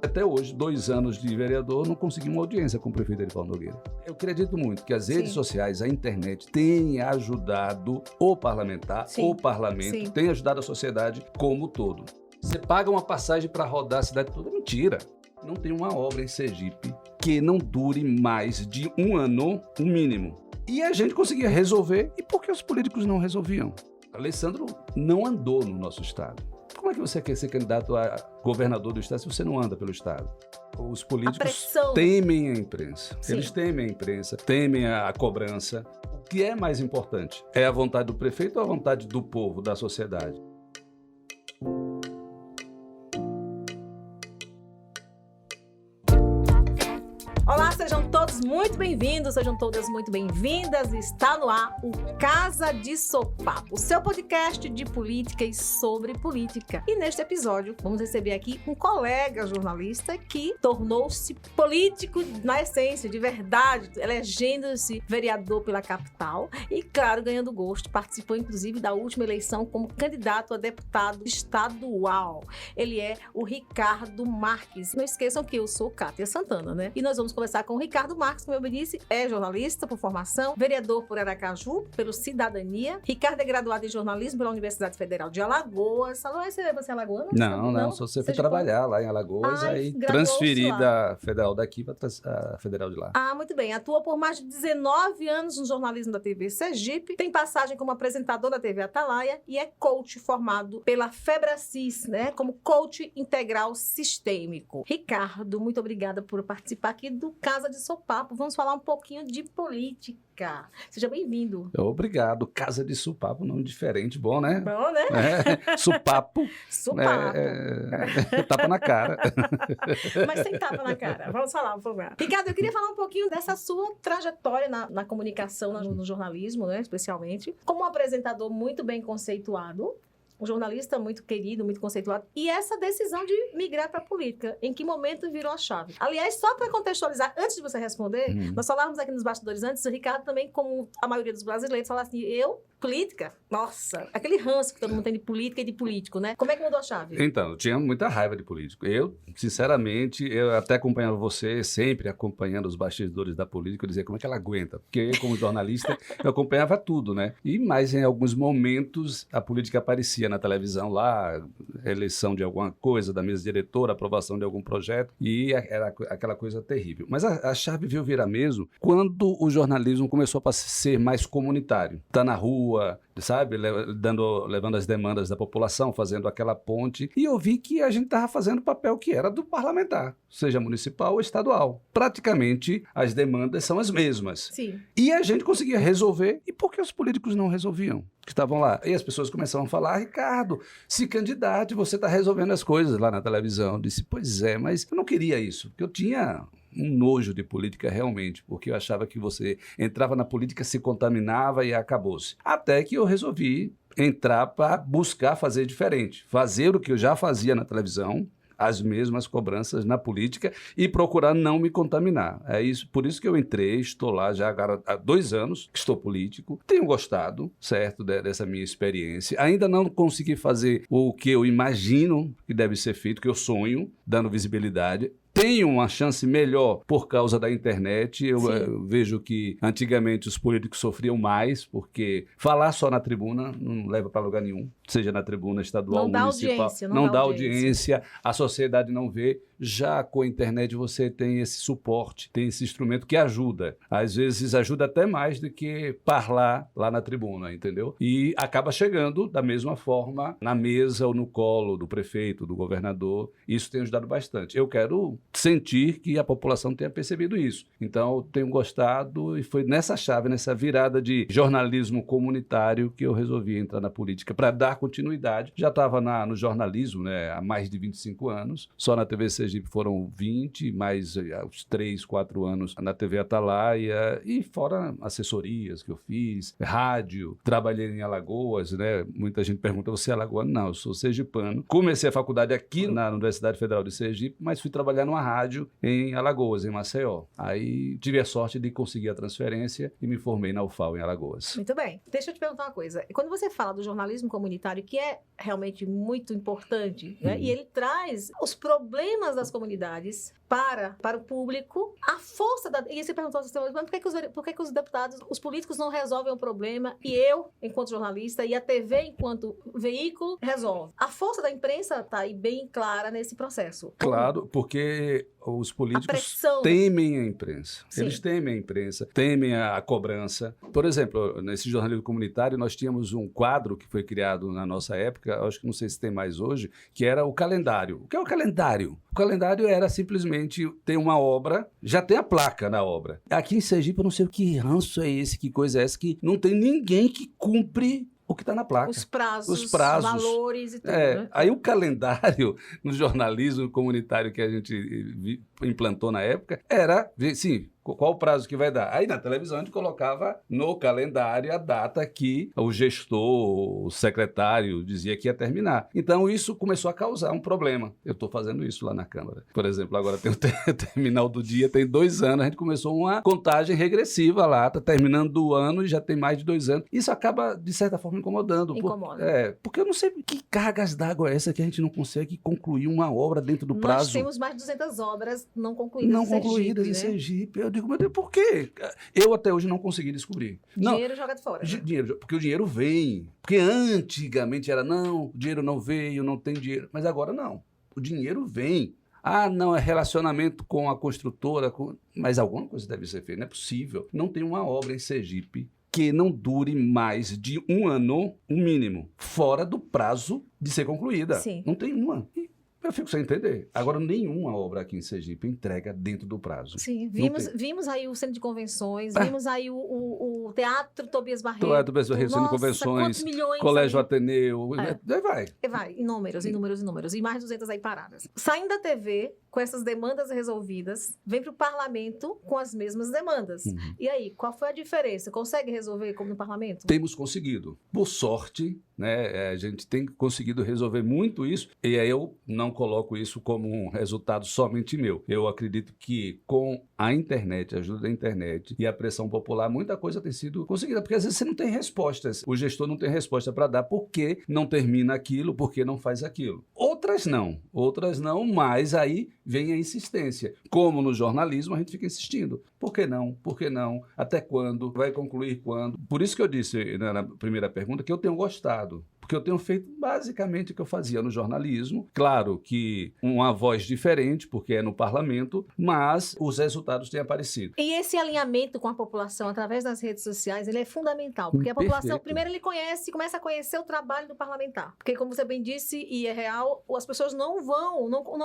Até hoje, 2 anos de vereador, não consegui uma audiência com o prefeito Erivaldo Nogueira. Eu acredito muito que as redes sociais, a internet, têm ajudado o parlamentar, o parlamento, tem ajudado a sociedade como um todo. Você paga uma passagem para rodar a cidade toda, mentira. Não tem uma obra em Sergipe que não dure mais de 1 ano, o mínimo. E a gente conseguia resolver, e por que os políticos não resolviam? Alessandro não andou no nosso estado. Como é que você quer ser candidato a governador do estado se você não anda pelo estado? Os políticos temem a imprensa. Eles temem a imprensa, temem a cobrança. O que é mais importante? É a vontade do prefeito ou a vontade do povo, da sociedade? Olá, sejam todos muito bem-vindos, sejam todas muito bem-vindas. Está no ar o Casa de Sopapo, o seu podcast de política e sobre política. E neste episódio, vamos receber aqui um colega jornalista que tornou-se político na essência, de verdade, elegendo-se vereador pela capital e, claro, ganhando gosto. Participou, inclusive, da última eleição como candidato a deputado estadual. Ele é o Ricardo Marques. Não esqueçam que eu sou Kátia Santana, né? E nós vamos conversar com o Ricardo Marques, como eu disse, é jornalista por formação, vereador por Aracaju, pelo Cidadania. Ricardo é graduado em jornalismo pela Universidade Federal de Alagoas. Você é alagoano? Não, só você foi trabalhar lá em Alagoas, aí transferi da Federal daqui para a Federal de lá. Ah, muito bem. Atua por mais de 19 anos no jornalismo da TV Sergipe, tem passagem como apresentador da TV Atalaia e é coach formado pela Febracis, né, como coach integral sistêmico. Ricardo, muito obrigada por participar aqui do Casa de Sopapo. Vamos falar um pouquinho de política. Seja bem-vindo. Obrigado. Casa de Sopapo, nome diferente, bom, né? Bom, né? Sopapo. Sopapo. Tapa na cara. Mas sem tapa na cara. Vamos falar um pouco. Ricardo, eu queria falar um pouquinho dessa sua trajetória na comunicação, no jornalismo, né? Especialmente. Como um apresentador muito bem conceituado, um jornalista muito querido, muito conceituado, e essa decisão de migrar para a política, em que momento virou a chave? Aliás, só para contextualizar, antes de você responder, nós falávamos aqui nos bastidores antes, o Ricardo também, como a maioria dos brasileiros, fala assim, política? Nossa, aquele ranço que todo mundo tem de política e de político, né? Como é que mudou a chave? Então, eu tinha muita raiva de político. Eu, sinceramente, eu até acompanhando você, sempre acompanhando os bastidores da política, eu dizia, como é que ela aguenta? Porque eu, como jornalista, eu acompanhava tudo, né? E mais em alguns momentos, a política aparecia na televisão lá, eleição de alguma coisa, da mesa diretora, aprovação de algum projeto, e era aquela coisa terrível. Mas a chave veio virar mesmo quando o jornalismo começou a ser mais comunitário. Tá na rua, sabe, levando as demandas da população, fazendo aquela ponte, e eu vi que a gente estava fazendo o papel que era do parlamentar, seja municipal ou estadual. Praticamente as demandas são as mesmas. Sim. E a gente conseguia resolver, e por que os políticos não resolviam? Que estavam lá. E as pessoas começavam a falar, Ricardo, se candidate, você está resolvendo as coisas lá na televisão. Eu disse, pois é, mas eu não queria isso, porque eu tinha um nojo de política realmente, porque eu achava que você entrava na política, se contaminava e acabou-se. Até que eu resolvi entrar para buscar fazer diferente, fazer o que eu já fazia na televisão, as mesmas cobranças na política e procurar não me contaminar. É isso, por isso que eu entrei, estou lá já agora há 2 anos que estou político, tenho gostado, certo, dessa minha experiência. Ainda não consegui fazer o que eu imagino que deve ser feito, que eu sonho, dando visibilidade. Tenho uma chance melhor por causa da internet. Eu vejo que antigamente os políticos sofriam mais, porque falar só na tribuna não leva para lugar nenhum, seja na tribuna estadual, municipal. Não dá audiência, a sociedade não vê. Já com a internet você tem esse suporte, tem esse instrumento que ajuda. Às vezes ajuda até mais do que falar lá na tribuna, entendeu? E acaba chegando da mesma forma na mesa ou no colo do prefeito, do governador. Isso tem ajudado bastante. Eu quero sentir que a população tenha percebido isso. Então, eu tenho gostado e foi nessa chave, nessa virada de jornalismo comunitário que eu resolvi entrar na política para dar continuidade. Já estava no jornalismo, né, há mais de 25 anos, só na TV Sergipe foram 20, mais uns 3, 4 anos na TV Atalaia e fora assessorias que eu fiz, rádio, trabalhei em Alagoas, né? Muita gente pergunta, você é alagoano? Não, eu sou sergipano. Comecei a faculdade aqui na Universidade Federal de Sergipe, mas fui trabalhar numa rádio em Alagoas, em Maceió. Aí tive a sorte de conseguir a transferência e me formei na UFAL em Alagoas. Muito bem. Deixa eu te perguntar uma coisa. Quando você fala do jornalismo comunitário, que é realmente muito importante, né? E ele traz os problemas das comunidades para o público, a força da... E você perguntou assim, por que os deputados, os políticos não resolvem o problema e eu, enquanto jornalista, e a TV, enquanto veículo, resolve? A força da imprensa está aí bem clara nesse processo. Claro, porque os políticos pressão. temem a imprensa. Sim. Eles temem a imprensa, temem a cobrança. Por exemplo, nesse jornalismo comunitário, nós tínhamos um quadro que foi criado na nossa época, acho que não sei se tem mais hoje, que era o calendário. O que é o calendário? O calendário era simplesmente ter uma obra, já tem a placa na obra. Aqui em Sergipe, eu não sei o que ranço é esse, que coisa é essa, que não tem ninguém que cumpre o que está na placa. Os prazos, valores e tudo. Né? Aí o calendário no jornalismo comunitário que a gente implantou na época era, sim, qual o prazo que vai dar? Aí na televisão a gente colocava no calendário a data que o gestor, o secretário dizia que ia terminar. Então isso começou a causar um problema. Eu estou fazendo isso lá na Câmara. Por exemplo, agora tem o terminal do dia, tem 2 anos, a gente começou uma contagem regressiva lá, está terminando o ano e já tem mais de 2 anos. Isso acaba, de certa forma, incomodando. Incomoda. Porque eu não sei que cargas d'água é essa que a gente não consegue concluir uma obra dentro do prazo. Nós temos mais de 200 obras não concluídas em Sergipe. Eu digo, meu Deus, por quê? Eu até hoje não consegui descobrir. Dinheiro jogado fora. Dinheiro, porque o dinheiro vem. Porque antigamente era, não, o dinheiro não veio, não tem dinheiro. Mas agora não. O dinheiro vem. Ah, não, é relacionamento com a construtora. Mas alguma coisa deve ser feita. Não é possível. Não tem uma obra em Sergipe que não dure mais de 1 ano, o mínimo, fora do prazo de ser concluída. Sim. Não tem uma. Eu fico sem entender. Agora, nenhuma obra aqui em Sergipe entrega dentro do prazo. Sim, vimos aí o Centro de Convenções, vimos aí o Teatro Tobias Barreto. Teatro Tobias Barreto, Centro de Convenções, Colégio Ateneu, vai. Inúmeros. E mais 200 aí paradas. Saindo da TV, com essas demandas resolvidas, vem para o parlamento com as mesmas demandas. E aí, qual foi a diferença? Consegue resolver como no parlamento? Temos conseguido. Por sorte, né, a gente tem conseguido resolver muito isso, e aí eu não coloco isso como um resultado somente meu. Eu acredito que com a internet, a ajuda da internet e a pressão popular, muita coisa tem sido conseguida, porque às vezes você não tem respostas. O gestor não tem resposta para dar por que não termina aquilo, por que não faz aquilo. Outras não, mas aí vem a insistência. Como no jornalismo, a gente fica insistindo. Por que não? Por que não? Até quando? Vai concluir quando? Por isso que eu disse na primeira pergunta que eu tenho gostado. Porque eu tenho feito basicamente o que eu fazia no jornalismo. Claro que uma voz diferente, porque é no parlamento, mas os resultados têm aparecido. E esse alinhamento com a população através das redes sociais, ele é fundamental. Porque a população, primeiro, ele começa a conhecer o trabalho do parlamentar. Porque, como você bem disse, e é real, as pessoas não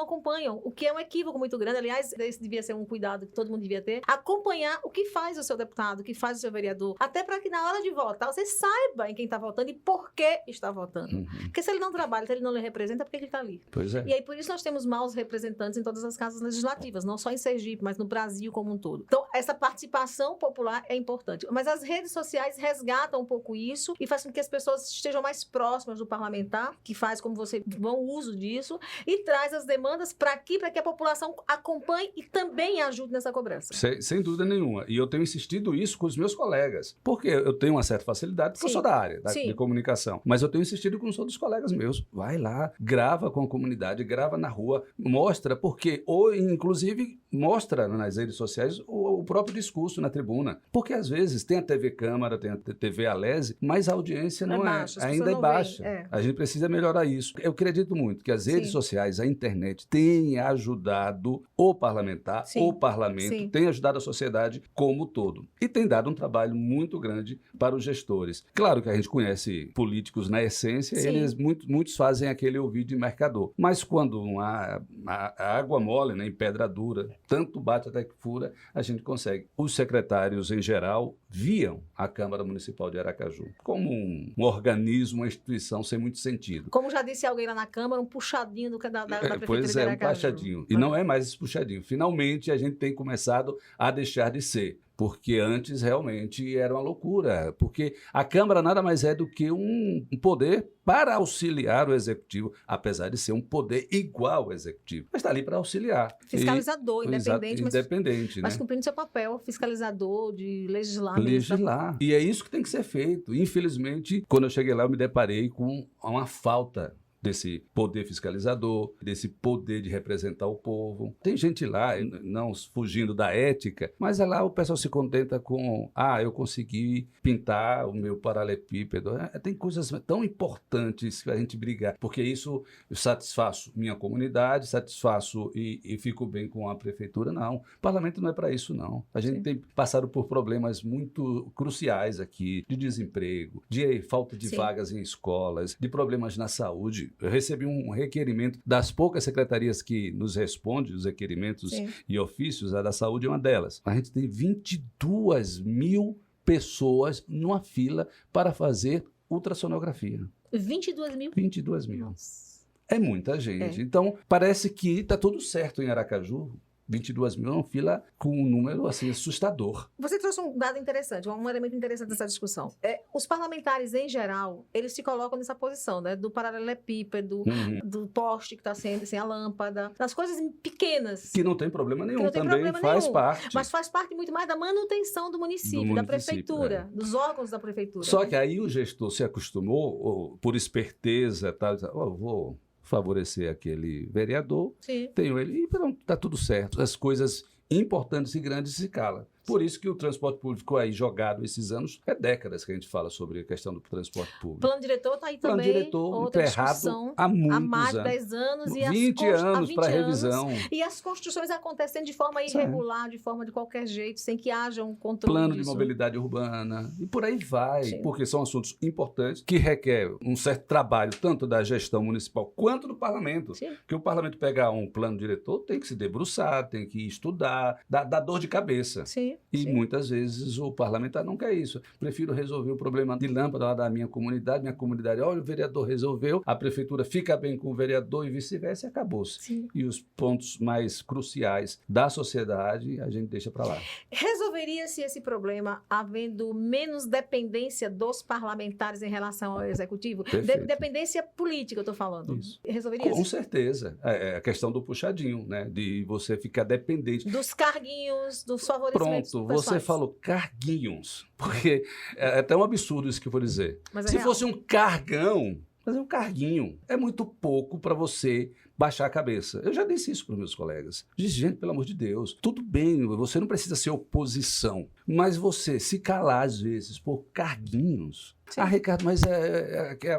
acompanham, o que é um equívoco muito grande. Aliás, esse devia ser um cuidado que todo mundo devia ter. Acompanhar o que faz o seu deputado, o que faz o seu vereador. Até para que na hora de votar, você saiba em quem está votando e por que está votando. Porque se ele não trabalha, se ele não lhe representa, por que ele está ali? Pois é. E aí, por isso, nós temos maus representantes em todas as casas legislativas, não só em Sergipe, mas no Brasil como um todo. Então, essa participação popular é importante. Mas as redes sociais resgatam um pouco isso e fazem com que as pessoas estejam mais próximas do parlamentar, que faz, como você, bom uso disso, e traz as demandas para aqui, para que a população acompanhe e também ajude nessa cobrança. Sem dúvida nenhuma. E eu tenho insistido isso com os meus colegas, porque eu tenho uma certa facilidade, porque eu sou da área de comunicação, mas eu tenho insistido com os outros colegas meus. Vai lá, grava com a comunidade, grava na rua, mostra, porque, ou inclusive mostra nas redes sociais o próprio discurso na tribuna. Porque às vezes tem a TV Câmara, tem a TV Alese, mas a audiência ainda é baixa. A gente precisa melhorar isso. Eu acredito muito que as redes sociais, a internet, têm ajudado o parlamentar, o parlamento, tem ajudado a sociedade como um todo. E tem dado um trabalho muito grande para os gestores. Claro que a gente conhece políticos na essência, muitos fazem aquele ouvir de mercador. Mas quando a água mole, né, em pedra dura, tanto bate até que fura, a gente consegue. Os secretários, em geral, viam a Câmara Municipal de Aracaju como um organismo, uma instituição sem muito sentido. Como já disse alguém lá na Câmara, um puxadinho da Prefeitura pois de Aracaju. Um puxadinho. E não é mais esse puxadinho. Finalmente, a gente tem começado a deixar de ser. porque antes realmente era uma loucura, porque a Câmara nada mais é do que um poder para auxiliar o Executivo, apesar de ser um poder igual ao Executivo, mas está ali para auxiliar. Fiscalizador, independente, independente, mas né? cumprindo seu papel, fiscalizador, de legislar. Legislar. E é isso que tem que ser feito. Infelizmente, quando eu cheguei lá, eu me deparei com uma falta desse poder fiscalizador, desse poder de representar o povo. Tem gente lá, não fugindo da ética, mas lá o pessoal se contenta com, eu consegui pintar o meu paralelepípedo. Tem coisas tão importantes para a gente brigar, porque isso eu satisfaço minha comunidade, satisfaço e fico bem com a prefeitura. Não, o parlamento não é para isso, não. A gente tem passado por problemas muito cruciais aqui, de desemprego, de falta de vagas em escolas, de problemas na saúde. Eu recebi um requerimento das poucas secretarias que nos respondem, os requerimentos e ofícios, a da saúde é uma delas. A gente tem 22 mil pessoas numa fila para fazer ultrassonografia. 22 mil? 22 mil. Nossa. É muita gente. Então, parece que está tudo certo em Aracaju. 22 mil é uma fila com um número assim assustador. Você trouxe um dado interessante, um elemento interessante dessa discussão. Os parlamentares, em geral, eles se colocam nessa posição, né? Do paralelepípedo, do poste que está sem a lâmpada, das coisas pequenas. Que não tem problema nenhum, não tem também problema faz nenhum, parte. Mas faz parte muito mais da manutenção do município, da prefeitura, dos órgãos da prefeitura. Só que aí o gestor se acostumou, por esperteza, vou favorecer aquele vereador, tenho ele, e pronto, está tudo certo. As coisas importantes e grandes se calam. Por isso que o transporte público ficou aí jogado esses anos. É décadas que a gente fala sobre a questão do transporte público. Plano diretor está aí também. Plano diretor outra enterrado discussão, há muitos há mais de anos. 10 anos. 20 anos para revisão. E as construções acontecendo de forma irregular, de forma de qualquer jeito, sem que haja um controle Plano disso. de mobilidade urbana. E por aí vai. Sim. Porque são assuntos importantes que requer um certo trabalho, tanto da gestão municipal quanto do parlamento. Sim. Porque o parlamento pegar um plano diretor tem que se debruçar, tem que estudar, dá dor de cabeça. Sim. E muitas vezes o parlamentar não quer isso. Prefiro resolver o problema de lâmpada lá da minha comunidade, olha, o vereador resolveu, a prefeitura fica bem com o vereador e vice-versa e acabou-se. E os pontos mais cruciais da sociedade a gente deixa para lá. Resolveria-se esse problema havendo menos dependência dos parlamentares em relação ao executivo? Dependência política, eu estou falando. Isso. Resolveria-se? Com certeza. É a questão do puxadinho, né? De você ficar dependente. Dos carguinhos, dos favorecimentos. Pronto, você falou carguinhos. Porque é até um absurdo isso que eu vou dizer. Mas Se fosse um cargão, fazer um carguinho é muito pouco para você baixar a cabeça. Eu já disse isso para os meus colegas. Disse, gente, pelo amor de Deus, tudo bem, você não precisa ser oposição, mas você se calar às vezes por carguinhos. Ricardo, mas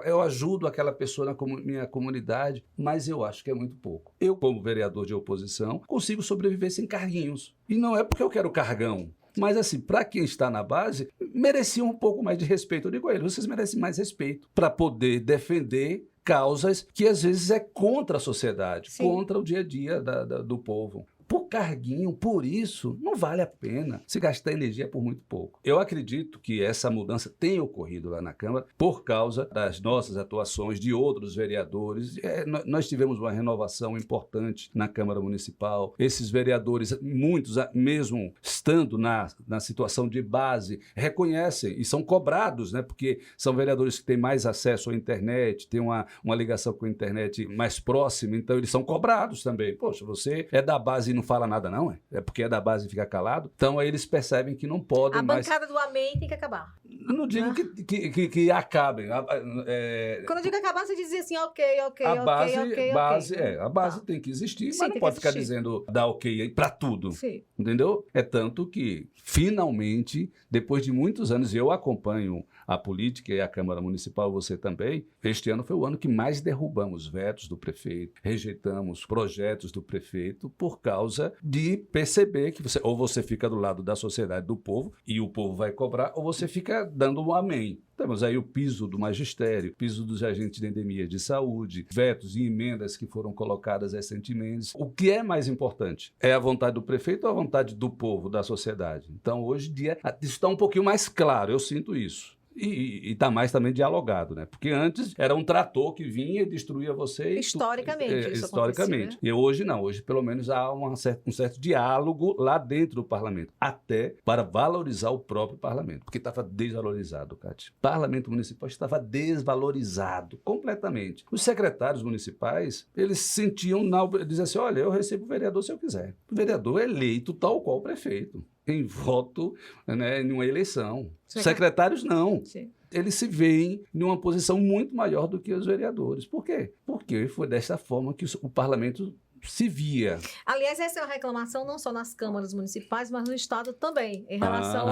eu ajudo aquela pessoa na minha comunidade, mas eu acho que é muito pouco. Eu, como vereador de oposição, consigo sobreviver sem carguinhos. E não é porque eu quero cargão. Mas, assim, para quem está na base, merecia um pouco mais de respeito. Eu digo a eles, vocês merecem mais respeito para poder defender causas que, às vezes, é contra a sociedade, contra o dia a dia do povo. Por carguinho, por isso, não vale a pena se gastar energia por muito pouco. Eu acredito que essa mudança tenha ocorrido lá na Câmara por causa das nossas atuações, de outros vereadores. Nós tivemos uma renovação importante na Câmara Municipal. Esses vereadores, muitos, mesmo estando na situação de base, reconhecem e são cobrados, né? Porque são vereadores que têm mais acesso à internet, têm uma ligação com a internet mais próxima, então eles são cobrados também. Poxa, você é da base e não fala nada não, é porque é da base e fica calado. Então aí eles percebem que não podem mais... A bancada do amém tem que acabar. Eu não digo que acabem. Quando eu digo acabar, você diz assim, ok. A base tem que existir, mas não pode ficar dizendo dar ok para tudo. Sim. Entendeu? É tanto que, finalmente, depois de muitos anos, eu acompanho a política e a Câmara Municipal, você também, este ano foi o ano que mais derrubamos vetos do prefeito, rejeitamos projetos do prefeito por causa de perceber que ou você fica do lado da sociedade, do povo, e o povo vai cobrar, ou você fica dando um amém. Temos aí o piso do magistério, piso dos agentes de endemia de saúde, vetos e emendas que foram colocadas recentemente. O que é mais importante? É a vontade do prefeito ou a vontade do povo, da sociedade? Então, hoje em dia, isso está um pouquinho mais claro, eu sinto isso. E está mais também dialogado, né? Porque antes era um trator que vinha e destruía você. Historicamente, isso historicamente. acontecia. E hoje não. Hoje, pelo menos, há um certo diálogo lá dentro do parlamento. Até para valorizar o próprio parlamento. Porque estava desvalorizado, Cátia. O parlamento municipal estava desvalorizado completamente. Os secretários municipais, eles sentiam, diziam assim, olha, eu recebo o vereador se eu quiser. O vereador é eleito tal qual o prefeito, em voto, né, em uma eleição. Secretários não. Sim. Eles se veem em uma posição muito maior do que os vereadores. Por quê? Porque foi dessa forma que o parlamento se via. Aliás, essa é uma reclamação não só nas câmaras municipais, mas no Estado também. Em relação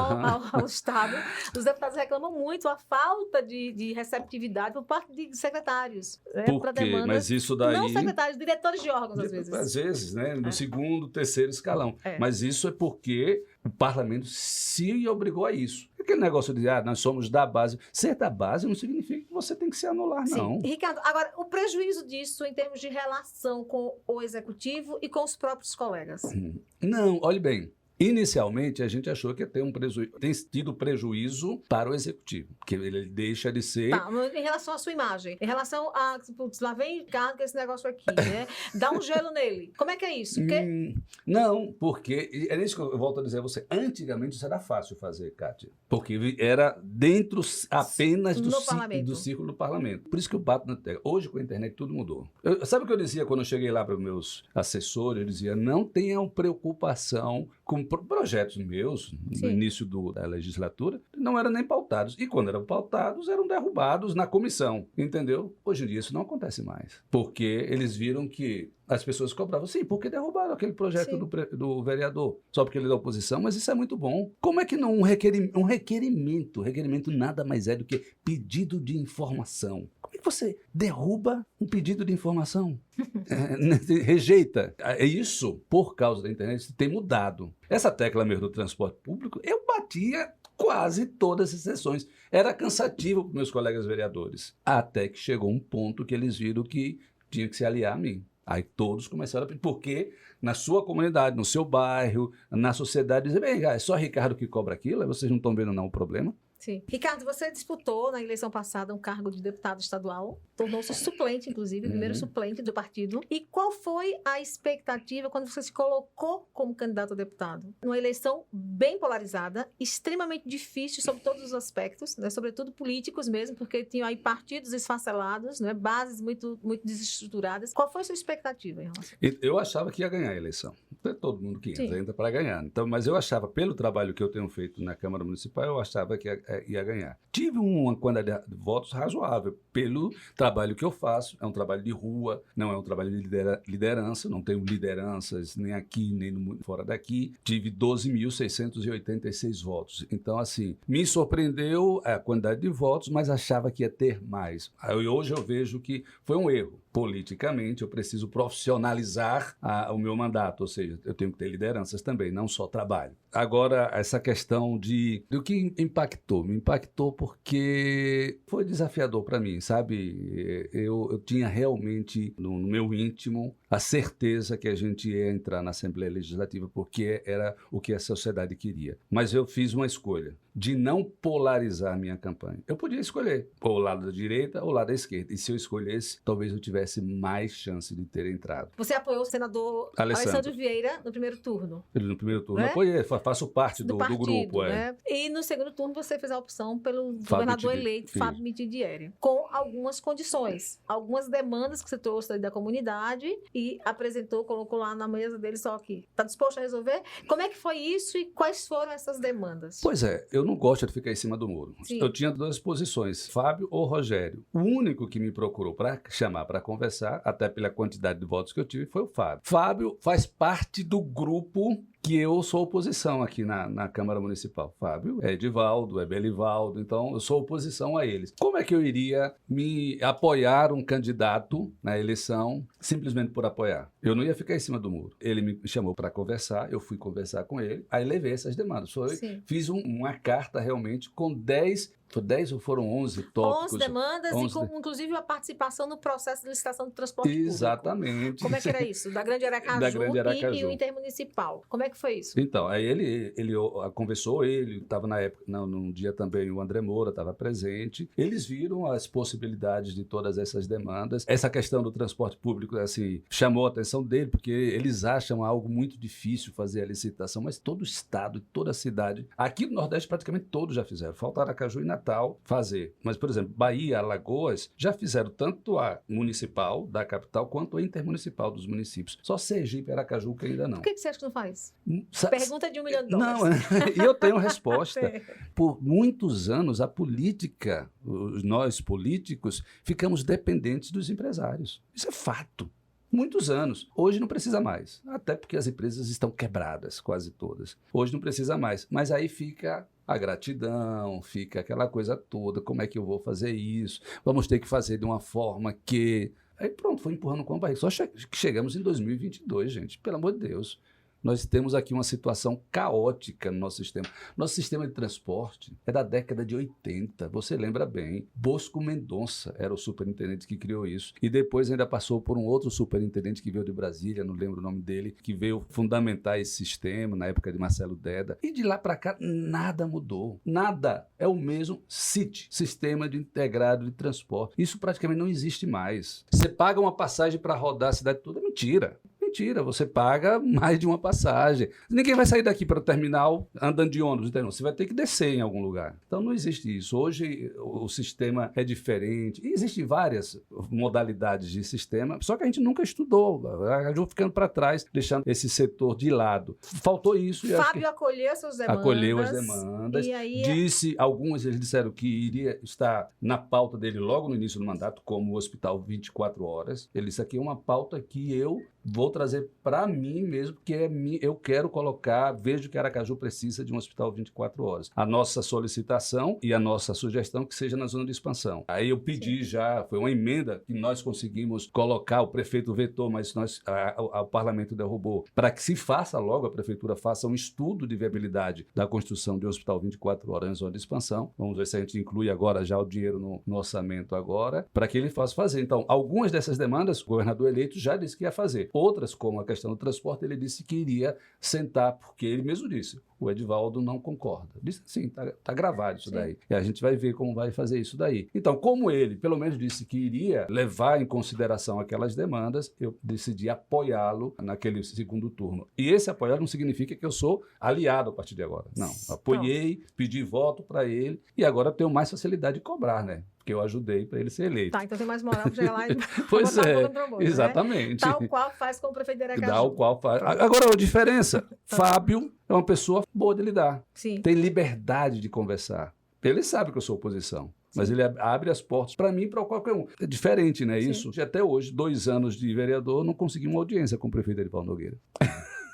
ao Estado, os deputados reclamam muito a falta de receptividade por parte de secretários. Por quê? Mas isso daí... Não secretários, diretores de órgãos, às vezes. Às vezes, né? No segundo, terceiro escalão. Mas isso é porque o parlamento se obrigou a isso. Aquele negócio de, nós somos da base. Ser da base não significa que você tem que se anular, não. Sim. Ricardo, agora, o prejuízo disso em termos de relação com o executivo e com os próprios colegas? Não, olhe bem. Inicialmente, a gente achou que ia ter tem tido prejuízo para o executivo, porque ele deixa de ser... Tá, em relação à sua imagem, em relação a... Putz, lá vem Ricardo com esse negócio aqui, né? Dá um gelo nele. Como é que é isso? Não, porque... É isso que eu volto a dizer a você. Antigamente isso era fácil fazer, Cátia, porque era dentro apenas do círculo do parlamento. Por isso que eu bato na tecla. Hoje, com a internet, tudo mudou. Sabe o que eu dizia quando eu cheguei lá para os meus assessores? Eu dizia, não tenham preocupação com projetos meus, no início da legislatura, não eram nem pautados. E quando eram pautados, eram derrubados na comissão, entendeu? Hoje em dia isso não acontece mais, porque eles viram que as pessoas cobravam, sim, porque derrubaram aquele projeto do vereador, só porque ele é da oposição, mas isso é muito bom. Como é que não um requerimento nada mais é do que pedido de informação. Como é que você derruba um pedido de informação? Rejeita. É isso, por causa da internet, tem mudado. Essa tecla mesmo do transporte público, eu batia quase todas as sessões. Era cansativo para meus colegas vereadores. Até que chegou um ponto que eles viram que tinha que se aliar a mim. Aí todos começaram a pedir, porque na sua comunidade, no seu bairro, na sociedade, dizem, bem, é só Ricardo que cobra aquilo, aí vocês não estão vendo não o problema? Sim. Ricardo, você disputou na eleição passada um cargo de deputado estadual, tornou-se suplente, inclusive, primeiro suplente do partido. E qual foi a expectativa quando você se colocou como candidato a deputado? Numa eleição bem polarizada, extremamente difícil sobre todos os aspectos, né? Sobretudo políticos mesmo, porque tinham aí partidos esfacelados, né? Bases muito, muito desestruturadas. Qual foi a sua expectativa em relação? Eu achava que ia ganhar a eleição. Todo mundo que entra para ganhar. Então, mas eu achava, pelo trabalho que eu tenho feito na Câmara Municipal, eu achava que ia ganhar. Tive uma quantidade de votos razoável pelo trabalho que eu faço. É um trabalho de rua, não é um trabalho de liderança, não tenho lideranças nem aqui, nem fora daqui. Tive 12.686 votos. Então, assim, me surpreendeu a quantidade de votos, mas achava que ia ter mais. Hoje eu vejo que foi um erro. Politicamente, eu preciso profissionalizar o meu mandato, ou seja, eu tenho que ter lideranças também, não só trabalho. Agora, essa questão do que impactou? Me impactou porque foi desafiador para mim, sabe? Eu tinha realmente, no meu íntimo, a certeza que a gente ia entrar na Assembleia Legislativa, porque era o que a sociedade queria. Mas eu fiz uma escolha de não polarizar a minha campanha. Eu podia escolher ou o lado da direita ou o lado da esquerda. E se eu escolhesse, talvez eu tivesse mais chance de ter entrado. Você apoiou o senador Alessandro Vieira no primeiro turno? No primeiro turno, né? Apoiei, faço parte do grupo. Né? E no segundo turno você fez a opção pelo governador eleito, Fábio Mitidieri, com algumas condições, algumas demandas que você trouxe da comunidade e apresentou, colocou lá na mesa dele, só que está disposto a resolver? Como é que foi isso e quais foram essas demandas? Pois é, eu não gosto de ficar em cima do muro. Sim. Eu tinha duas posições, Fábio ou Rogério. O único que me procurou para chamar para conversar, até pela quantidade de votos que eu tive, foi o Fábio. Fábio faz parte do grupo que eu sou oposição aqui na Câmara Municipal. Fábio é Edivaldo, é Belivaldo, então eu sou oposição a eles. Como é que eu iria me apoiar um candidato na eleição simplesmente por apoiar? Eu não ia ficar em cima do muro. Ele me chamou para conversar, eu fui conversar com ele, aí levei essas demandas. Fiz uma carta realmente com 10 Foi 10 ou foram 11 tópicos? 11 demandas 11 e com, inclusive, a participação no processo de licitação do transporte público. Exatamente. Como é que era isso? Da Grande Aracaju, Da Grande Aracaju. E o intermunicipal. Como é que foi isso? Então, aí ele conversou, ele estava na época, num dia também o André Moura estava presente, eles viram as possibilidades de todas essas demandas. Essa questão do transporte público, assim, chamou a atenção dele, porque eles acham algo muito difícil fazer a licitação, mas todo o estado, toda a cidade, aqui no Nordeste praticamente todos já fizeram, falta Aracaju e Natal fazer. Mas, por exemplo, Bahia, Alagoas, já fizeram tanto a municipal da capital quanto a intermunicipal dos municípios. Só Sergipe e Aracaju que ainda não. Por que você acha que não faz? Sa- Pergunta de $1 milhão. Não, e eu tenho resposta. É. Por muitos anos, a política, nós políticos, ficamos dependentes dos empresários. Isso é fato. Muitos anos. Hoje não precisa mais. Até porque as empresas estão quebradas, quase todas. Hoje não precisa mais. Mas aí fica a gratidão, fica aquela coisa toda. Como é que eu vou fazer isso? Vamos ter que fazer de uma forma que... Aí pronto, foi empurrando com a barriga. Só que chegamos em 2022, gente. Pelo amor de Deus. Nós temos aqui uma situação caótica no nosso sistema. Nosso sistema de transporte é da década de 80, você lembra bem. Bosco Mendonça era o superintendente que criou isso. E depois ainda passou por um outro superintendente que veio de Brasília, não lembro o nome dele, que veio fundamentar esse sistema na época de Marcelo Deda. E de lá para cá, nada mudou. Nada. É o mesmo SIT, Sistema de Integrado de Transporte. Isso praticamente não existe mais. Você paga uma passagem para rodar a cidade toda, mentira. Mentira, você paga mais de uma passagem. Ninguém vai sair daqui para o terminal andando de ônibus, entendeu? Você vai ter que descer em algum lugar. Então não existe isso. Hoje o sistema é diferente. E existem várias modalidades de sistema, só que a gente nunca estudou. A gente ficando para trás, deixando esse setor de lado. Faltou isso. E Fábio acolheu suas demandas. acolheu as demandas. E aí... Alguns eles disseram que iria estar na pauta dele logo no início do mandato, como o hospital 24 horas. Ele disse aqui é uma pauta que eu vou trazer para mim mesmo, porque eu quero colocar, vejo que Aracaju precisa de um hospital 24 horas. A nossa solicitação e a nossa sugestão que seja na zona de expansão. Aí eu pedi já, foi uma emenda que nós conseguimos colocar, o prefeito vetou, mas o parlamento derrubou, para que se faça logo, a prefeitura faça um estudo de viabilidade da construção de um hospital 24 horas na zona de expansão. Vamos ver se a gente inclui agora já o dinheiro no orçamento agora, para que ele possa fazer. Então, algumas dessas demandas, o governador eleito já disse que ia fazer. Outras, como a questão do transporte, ele disse que iria sentar, porque ele mesmo disse, o Edivaldo não concorda. Disse assim, tá gravado isso daí. E a gente vai ver como vai fazer isso daí. Então, como ele, pelo menos, disse que iria levar em consideração aquelas demandas, eu decidi apoiá-lo naquele segundo turno. E esse apoiar não significa que eu sou aliado a partir de agora. Não, apoiei, pedi voto para ele e agora tenho mais facilidade de cobrar, né? Que eu ajudei para ele ser eleito. Tá, então tem mais moral para chegar lá e pois botar é, a boca no trombone, exatamente. Né? Tal qual faz com o prefeito de Aracaju. Tal qual faz. Agora, a diferença, Fábio é uma pessoa boa de lidar. Sim. Tem liberdade de conversar. Ele sabe que eu sou oposição. Sim. Mas ele abre as portas para mim e para qualquer um. É diferente, né? Sim. Isso. Até hoje, 2 anos de vereador, não consegui uma audiência com o prefeito Edivaldo Nogueira.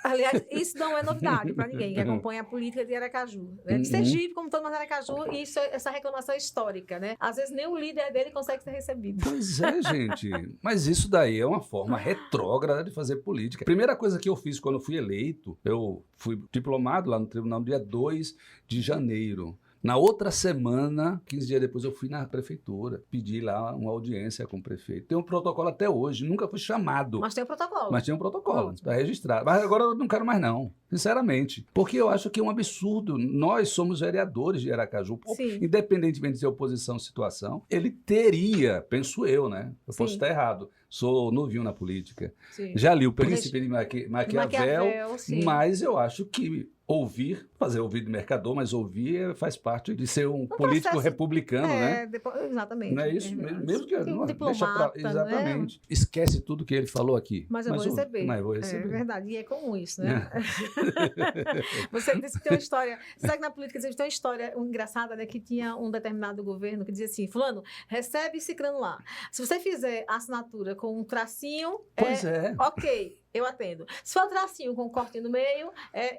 Aliás, isso não é novidade para ninguém que acompanha a política de Aracaju. Né? De Sergipe, como todo mundo de Aracaju, e essa reclamação é histórica, né? Às vezes nem o líder dele consegue ser recebido. Pois é, gente. Mas isso daí é uma forma retrógrada de fazer política. A primeira coisa que eu fiz quando fui eleito, eu fui diplomado lá no tribunal no dia 2 de janeiro. Na outra semana, 15 dias depois, eu fui na prefeitura, pedi lá uma audiência com o prefeito. Tem um protocolo até hoje, nunca fui chamado. Mas tem um protocolo. Mas tinha um protocolo, está registrado. Mas agora eu não quero mais não, sinceramente. Porque eu acho que é um absurdo. Nós somos vereadores de Aracaju, independentemente de ser oposição ou situação, ele teria, penso eu, né? Eu posso estar errado. Sou novinho na política. Sim. Já li o Príncipe de Maquiavel, mas eu acho que fazer ouvir de mercador, mas ouvir faz parte de ser um político processo, republicano, né? Exatamente. Não é isso? Mesmo que um diplomata, exatamente. Né? Esquece tudo que ele falou aqui. Mas eu vou receber. Mas eu vou receber. É verdade, e é comum isso, né? Você disse que tem uma história... Você sabe que na política tem uma história engraçada, né? Que tinha um determinado governo que dizia assim, fulano, recebe ciclano lá. Se você fizer a assinatura com um tracinho, ok, eu atendo. Se for um tracinho com um corte no meio,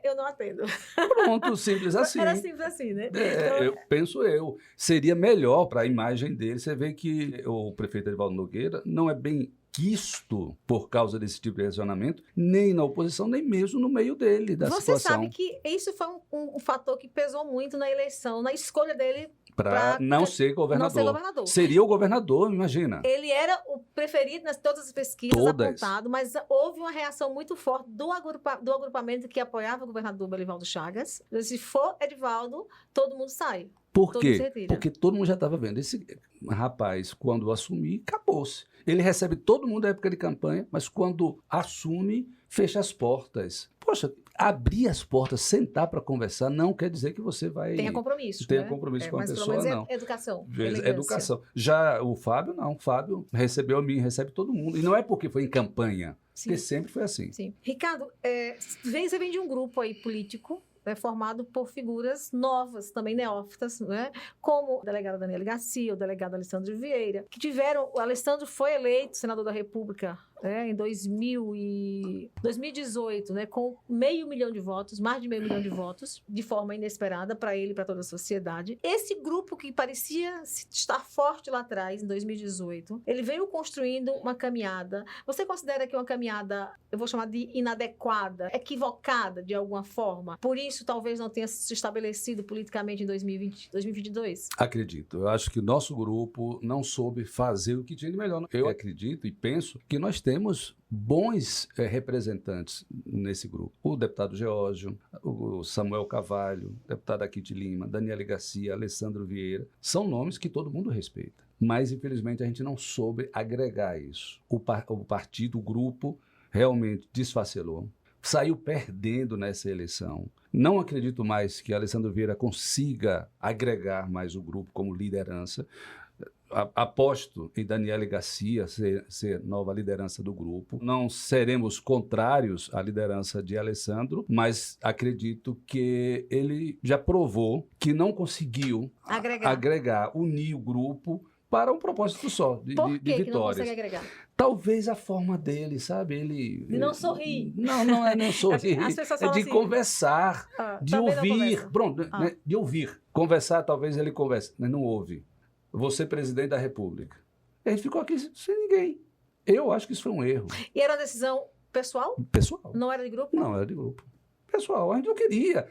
eu não atendo. Pronto, simples assim. Era simples assim, né? Penso eu. Seria melhor para a imagem dele. Você vê que o prefeito Edivaldo Nogueira não é bem quisto por causa desse tipo de relacionamento, nem na oposição, nem mesmo no meio dele, da Você situação. sabe que isso foi um fator que pesou muito na eleição, na escolha dele Para não ser governador. não ser governador. Seria o governador, imagina. Ele era o preferido nas todas as pesquisas, Todas. apontado, mas houve uma reação muito forte do agrupamento que apoiava o governador Belivaldo Chagas. Se for Edivaldo, todo mundo sai. Por Todo mundo se quê? retira. Porque todo mundo já estava vendo. Esse rapaz, quando assumir, acabou-se. Ele recebe todo mundo na época de campanha, mas quando assume, fecha as portas. Poxa, abrir as portas, sentar para conversar, não quer dizer que você vai... Tenha compromisso, Tenha né? compromisso com a mas pessoa, pelo menos não. é educação. É elegância. educação. Já o Fábio, não. O Fábio recebeu a mim, recebe todo mundo. E não é porque foi em campanha, Sim. porque sempre foi assim. Sim. Ricardo, você vem de um grupo aí político formado por figuras novas, também neófitas, né? Como o delegado Daniel Garcia, o delegado Alessandro Vieira, que tiveram... O Alessandro foi eleito senador da República em 2018, né, com 500 mil de votos, mais de 500 mil de votos, de forma inesperada para ele e para toda a sociedade. Esse grupo que parecia estar forte lá atrás, em 2018, ele veio construindo uma caminhada. Você considera que é uma caminhada, eu vou chamar de inadequada, equivocada de alguma forma? Por isso, talvez não tenha se estabelecido politicamente em 2022? Acredito. Eu acho que o nosso grupo não soube fazer o que tinha de melhor. Eu acredito e penso que nós temos bons representantes nesse grupo. O deputado Geórgio, o Samuel Carvalho, o deputado Aquite Lima, Daniele Garcia, Alessandro Vieira. São nomes que todo mundo respeita. Mas, infelizmente, a gente não soube agregar isso. O partido, o grupo, realmente desfacelou. Saiu perdendo nessa eleição. Não acredito mais que Alessandro Vieira consiga agregar mais o grupo como liderança. Aposto em Daniele Garcia ser nova liderança do grupo. Não seremos contrários à liderança de Alessandro, mas acredito que ele já provou que não conseguiu agregar, unir o grupo para um propósito só, de Por que vitórias. Que não consegue agregar? Talvez a forma dele, sabe? De não sorrir. Não é não sorrir. As pessoas É falam de assim, conversar, de também não ouvir. conversa. Pronto, né? De ouvir. Conversar, talvez ele converse, mas não ouve. Você, presidente da República. E a gente ficou aqui sem ninguém. Eu acho que isso foi um erro. E era uma decisão pessoal? Pessoal. Não era de grupo? Não, era de grupo. Pessoal, a gente não queria.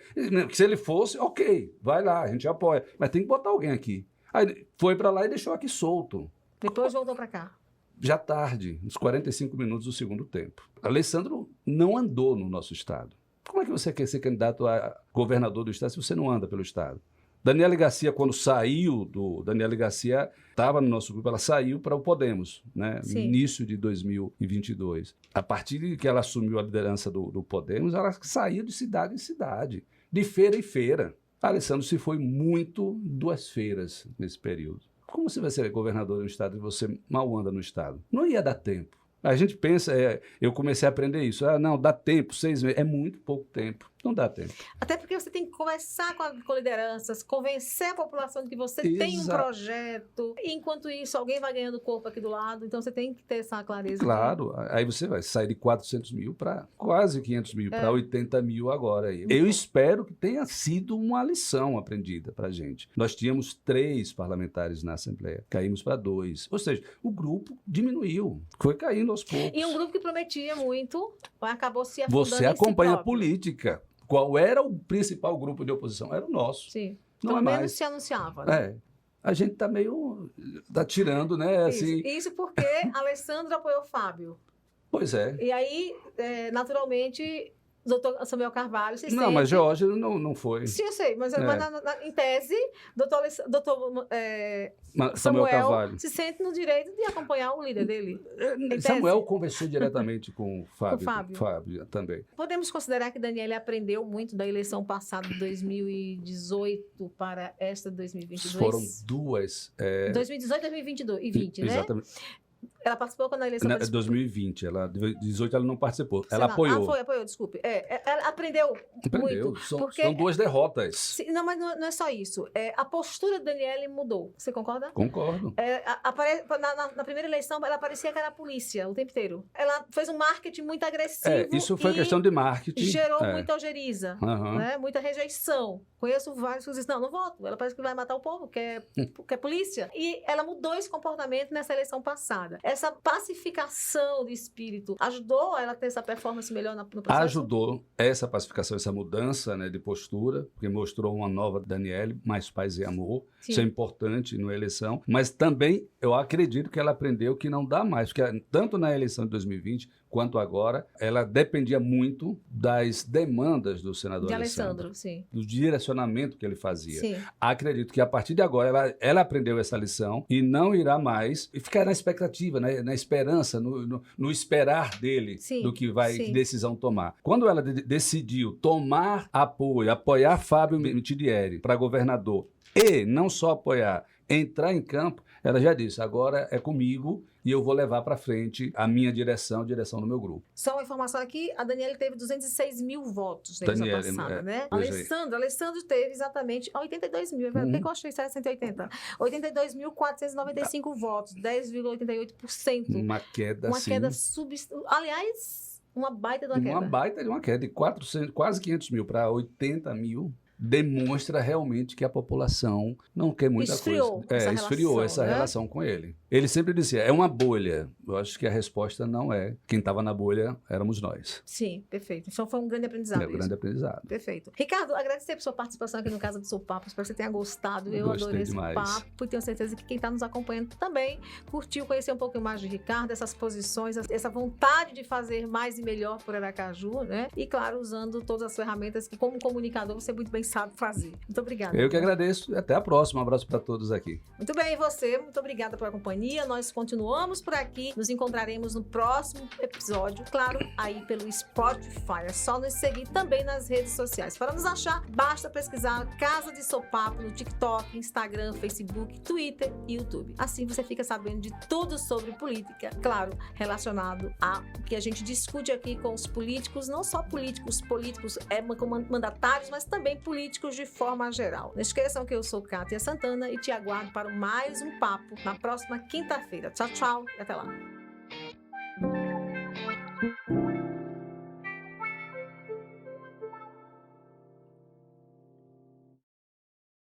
Se ele fosse, ok, vai lá, a gente apoia. Mas tem que botar alguém aqui. Aí foi para lá e deixou aqui solto. Depois voltou para cá. Já tarde, uns 45 minutos do segundo tempo. Alessandro não andou no nosso estado. Como é que você quer ser candidato a governador do estado se você não anda pelo estado? Daniele Garcia, quando saiu Daniele Garcia estava no nosso grupo, ela saiu para o Podemos, né? No início de 2022. A partir de que ela assumiu a liderança do Podemos, ela saiu de cidade em cidade, de feira em feira. Alessandro se foi muito 2 feiras nesse período. Como você vai ser governador do estado e você mal anda no estado? Não ia dar tempo. A gente pensa, eu comecei a aprender isso. Não, dá tempo, 6 meses. É muito pouco tempo. Não dá tempo. Até porque você tem que conversar com lideranças, convencer a população de que você tem um projeto. E, enquanto isso, alguém vai ganhando corpo aqui do lado. Então, você tem que ter essa clareza. Claro. Aí você vai sair de 400 mil para quase 500 mil, para 80 mil agora. Eu espero que tenha sido uma lição aprendida para a gente. Nós tínhamos 3 parlamentares na Assembleia. Caímos para 2. Ou seja, o grupo diminuiu. Foi caindo aos poucos. E um grupo que prometia muito, acabou se afundando. Você acompanha a política. Qual era o principal grupo de oposição? Era o nosso. Sim. Não Pelo é menos mais. se anunciava. Né? A gente tá meio... Tá tirando, né? Assim... Isso porque Alessandro apoiou o Fábio. Pois é. E aí, naturalmente... Doutor Samuel Carvalho se Não, mas Geórgio não foi. Sim, eu sei, mas em tese, doutor Samuel Carvalho se sente no direito de acompanhar o líder dele. Samuel conversou diretamente com o Fábio. Com o Fábio também. Podemos considerar que Daniele aprendeu muito da eleição passada de 2018 para esta de 2022? Foram 2. 2018 e 2020, né? Exatamente. Ela participou quando a eleição... 2020. 2018 ela não participou. Ela apoiou. Apoiou, desculpe. Ela aprendeu muito. São 2 derrotas. Não, mas não é só isso. A postura de Daniele mudou. Você concorda? Concordo. Na primeira eleição, ela parecia que era a polícia o tempo inteiro. Ela fez um marketing muito agressivo. Isso foi questão de marketing. Gerou muita ojeriza, né? Muita rejeição. Conheço vários que dizem, não voto. Ela parece que vai matar o povo, que é polícia. E ela mudou esse comportamento nessa eleição passada. essa pacificação do espírito ajudou ela a ter essa performance melhor no processo? Ajudou essa pacificação, essa mudança, né, de postura, porque mostrou uma nova Daniele, mais paz e amor. Sim. Isso é importante na eleição. Mas também eu acredito que ela aprendeu que não dá mais, porque tanto na eleição de 2020 quanto agora, ela dependia muito das demandas do senador De Alessandro, Alessandro, sim. do direcionamento que ele fazia. Sim. Acredito que a partir de agora ela aprendeu essa lição e não irá mais e ficar na expectativa, na esperança, no esperar dele Sim, do que vai sim. que decisão tomar. Quando ela decidiu tomar apoiar Fábio Mitidieri para governador e não só apoiar, entrar em campo, ela já disse, agora é comigo e eu vou levar para frente a minha direção, a direção do meu grupo. Só uma informação aqui, a Daniele teve 206 mil votos na eleição Daniele, passada, né? pois é. Alessandro teve exatamente 82 mil. Por que eu achei 180? 82.495 votos, 10,88%. Uma queda, Uma assim, queda Aliás, uma baita de uma queda. uma baita de uma queda de 400, quase 500 mil para 80 mil. Demonstra realmente que a população não quer muita Esfriou coisa. essa Esfriou relação, essa né? relação com ele. Ele sempre dizia, é uma bolha. Eu acho que a resposta não é. Quem estava na bolha éramos nós. Sim, perfeito. Então foi um grande aprendizado. É um grande aprendizado. Perfeito. Ricardo, agradecer por sua participação aqui no Casa do Seu Papo. Espero que você tenha gostado. Eu Gostei adorei demais. esse papo e tenho certeza que quem está nos acompanhando também curtiu conhecer um pouquinho mais de Ricardo, essas posições, essa vontade de fazer mais e melhor por Aracaju, né? E, claro, usando todas as ferramentas que, como comunicador, você muito bem sabe fazer. Muito obrigada. Eu que agradeço e até a próxima. Um abraço para todos aqui. Muito bem, e você? Muito obrigada pela companhia. Nós continuamos por aqui. Nos encontraremos no próximo episódio, claro, aí pelo Spotify. É só nos seguir também nas redes sociais. Para nos achar, basta pesquisar Casa de Sopapo no TikTok, Instagram, Facebook, Twitter e YouTube. Assim você fica sabendo de tudo sobre política, claro, relacionado a que a gente discute aqui com os políticos, não só políticos mandatários, mas também políticos de forma geral. Não esqueçam que eu sou Kátia Santana e te aguardo para mais um papo na próxima quinta-feira. Tchau, tchau e até lá.